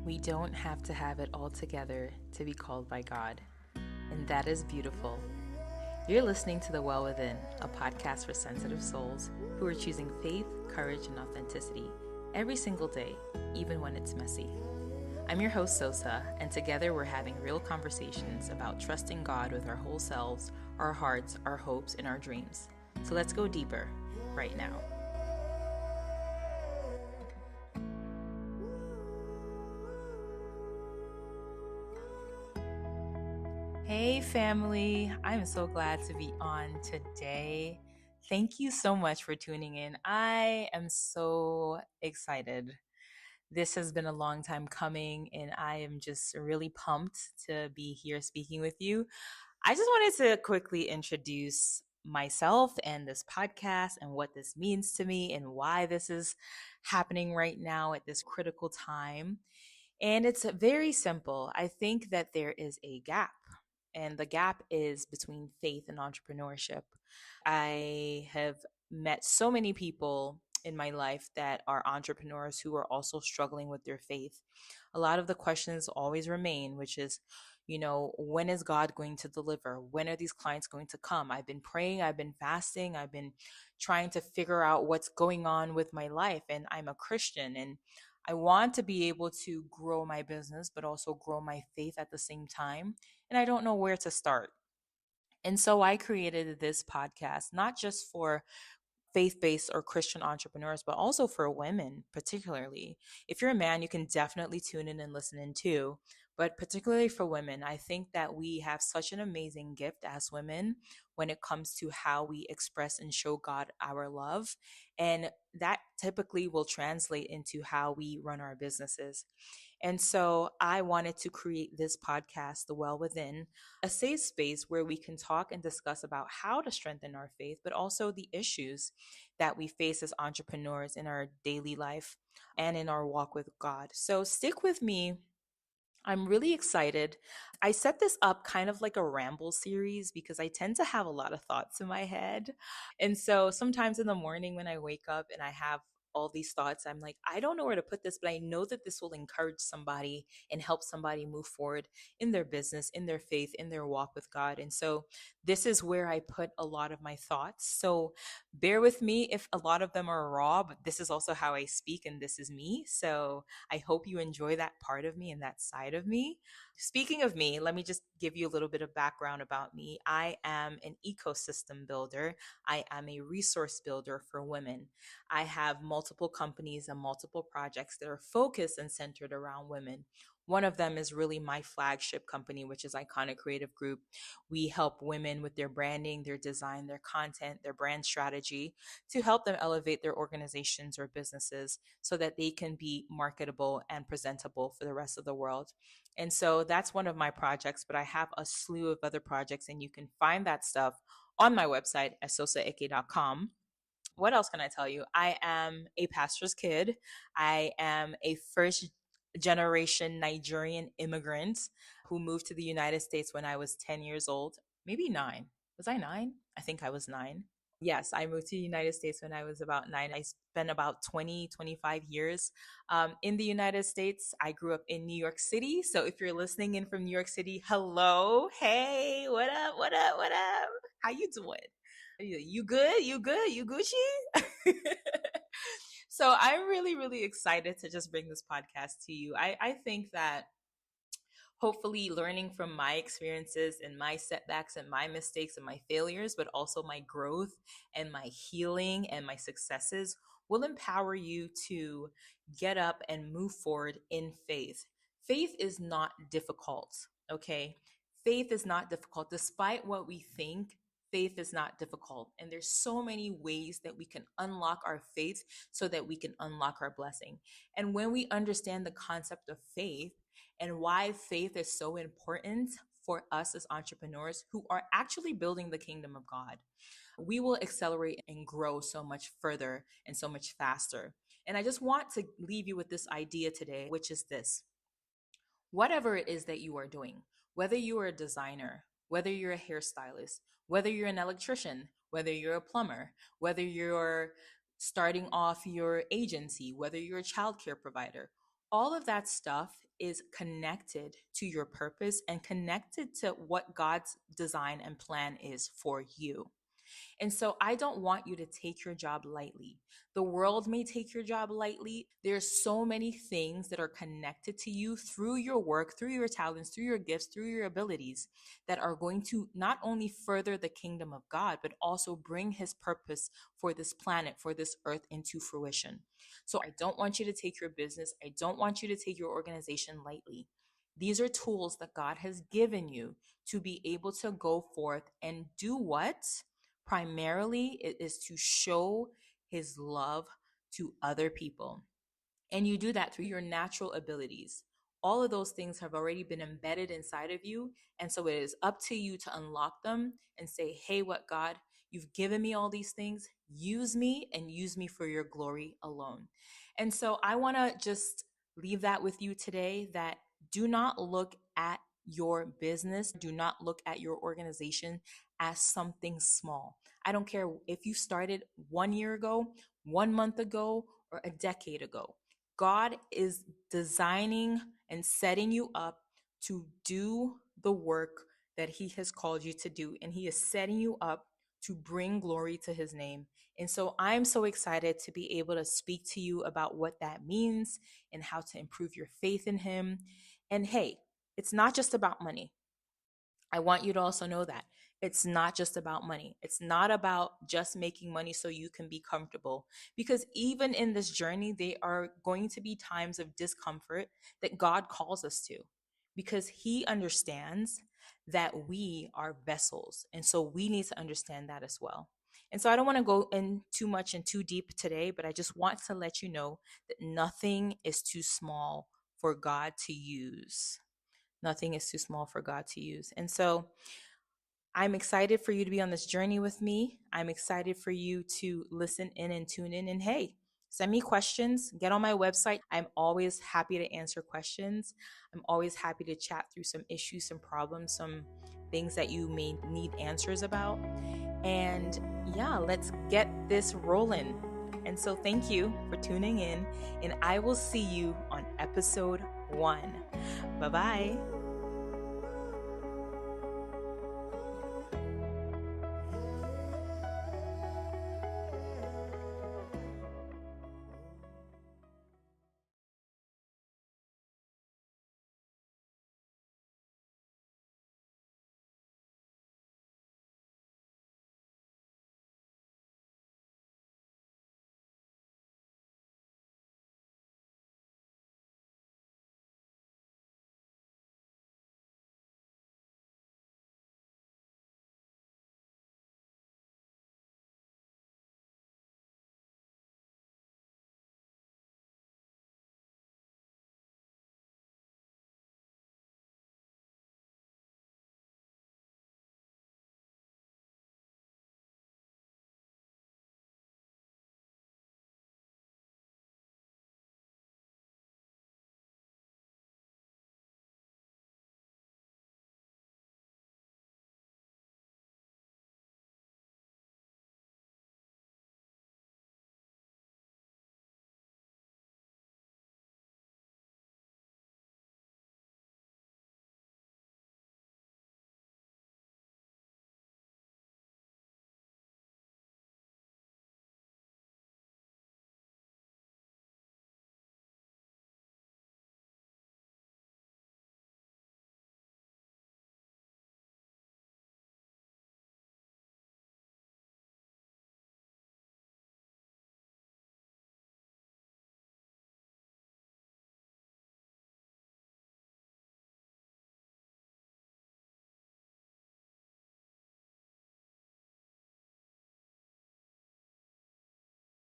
We don't have to have it all together to be called by God, and that is beautiful. You're listening to The Well Within, a podcast for sensitive souls who are choosing faith, courage, and authenticity every single day, even when it's messy. I'm your host, Sosa, and together we're having real conversations about trusting God with our whole selves, our hearts, our hopes, and our dreams. So let's go deeper right now. Hey family, I'm so glad to be on today. Thank you so much for tuning in. I am so excited. This has been a long time coming, and I am just really pumped to be here speaking with you. I just wanted to quickly introduce myself and this podcast and what this means to me and why this is happening right now at this critical time. And it's very simple. I think that there is a gap, and the gap is between faith and entrepreneurship. I have met so many people in my life that are entrepreneurs who are also struggling with their faith. A lot of the questions always remain, which is, when is God going to deliver? When are these clients going to come? I've been praying, I've been fasting, I've been trying to figure out what's going on with my life. And I'm a Christian, and I want to be able to grow my business, but also grow my faith at the same time. And I don't know where to start. And so I created this podcast, not just for faith based or Christian entrepreneurs, but also for women, particularly. If you're a man, you can definitely tune in and listen in too. But particularly for women, I think that we have such an amazing gift as women when it comes to how we express and show God our love. And that typically will translate into how we run our businesses. And so I wanted to create this podcast, The Well Within, a safe space where we can talk and discuss about how to strengthen our faith, but also the issues that we face as entrepreneurs in our daily life and in our walk with God. So stick with me. I'm really excited. I set this up kind of like a ramble series because I tend to have a lot of thoughts in my head. And so sometimes in the morning when I wake up and I have all these thoughts, I'm like, I don't know where to put this, but I know that this will encourage somebody and help somebody move forward in their business, in their faith, in their walk with God. And so this is where I put a lot of my thoughts. So bear with me if a lot of them are raw, but this is also how I speak and this is me. So I hope you enjoy that part of me and that side of me. Speaking of me, let me just give you a little bit of background about me. I am an ecosystem builder. I am a resource builder for women. I have multiple companies and multiple projects that are focused and centered around women. One of them is really my flagship company, which is Iconic Creative Group. We help women with their branding, their design, their content, their brand strategy to help them elevate their organizations or businesses so that they can be marketable and presentable for the rest of the world. And so that's one of my projects, but I have a slew of other projects, and you can find that stuff on my website at sosaeke.com. What else can I tell you? I am a pastor's kid. I am a first generation Nigerian immigrant who moved to the United States when I was 10 years old, maybe 9. Was I 9? I think I was 9. Yes, I moved to the United States when I was about 9. I spent about 20, 25 years in the United States. I grew up in New York City. So if you're listening in from New York City, hello. Hey, what up? What up? What up? How you doing? You good? You good? You Gucci? So I'm really, really excited to just bring this podcast to you. I think that hopefully learning from my experiences and my setbacks and my mistakes and my failures, but also my growth and my healing and my successes will empower you to get up and move forward in faith. Faith is not difficult, okay? Faith is not difficult. Despite what we think, faith is not difficult. And there's so many ways that we can unlock our faith so that we can unlock our blessing. And when we understand the concept of faith, and why faith is so important for us as entrepreneurs who are actually building the kingdom of God, we will accelerate and grow so much further and so much faster. And I just want to leave you with this idea today, which is this: whatever it is that you are doing, whether you are a designer, whether you're a hairstylist, whether you're an electrician, whether you're a plumber, whether you're starting off your agency, whether you're a childcare provider, All of that stuff is connected to your purpose and connected to what God's design and plan is for you. And so I don't want you to take your job lightly. The world may take your job lightly. There's so many things that are connected to you through your work, through your talents, through your gifts, through your abilities that are going to not only further the kingdom of God, but also bring his purpose for this planet, for this earth into fruition. So I don't want you to take your business. I don't want you to take your organization lightly. These are tools that God has given you to be able to go forth and do what? Primarily, it is to show his love to other people. And you do that through your natural abilities. All of those things have already been embedded inside of you. And so it is up to you to unlock them and say, hey, what God, you've given me all these things. Use me and use me for your glory alone. And so I want to just leave that with you today, that do not look at your business, do not look at your organization as something small. I don't care if you started 1 year ago, 1 month ago, or a decade ago. God is designing and setting you up to do the work that he has called you to do. And he is setting you up to bring glory to his name. And so I'm so excited to be able to speak to you about what that means and how to improve your faith in him. And hey, it's not just about money. I want you to also know that it's not just about money. It's not about just making money so you can be comfortable. Because even in this journey, there are going to be times of discomfort that God calls us to, because he understands that we are vessels. And so we need to understand that as well. And so I don't want to go in too much and too deep today, but I just want to let you know that nothing is too small for God to use. Nothing is too small for God to use. And so I'm excited for you to be on this journey with me. I'm excited for you to listen in and tune in. And hey, send me questions, get on my website. I'm always happy to answer questions. I'm always happy to chat through some issues, some problems, some things that you may need answers about. And yeah, let's get this rolling. And so thank you for tuning in, and I will see you on episode 1. Bye-bye.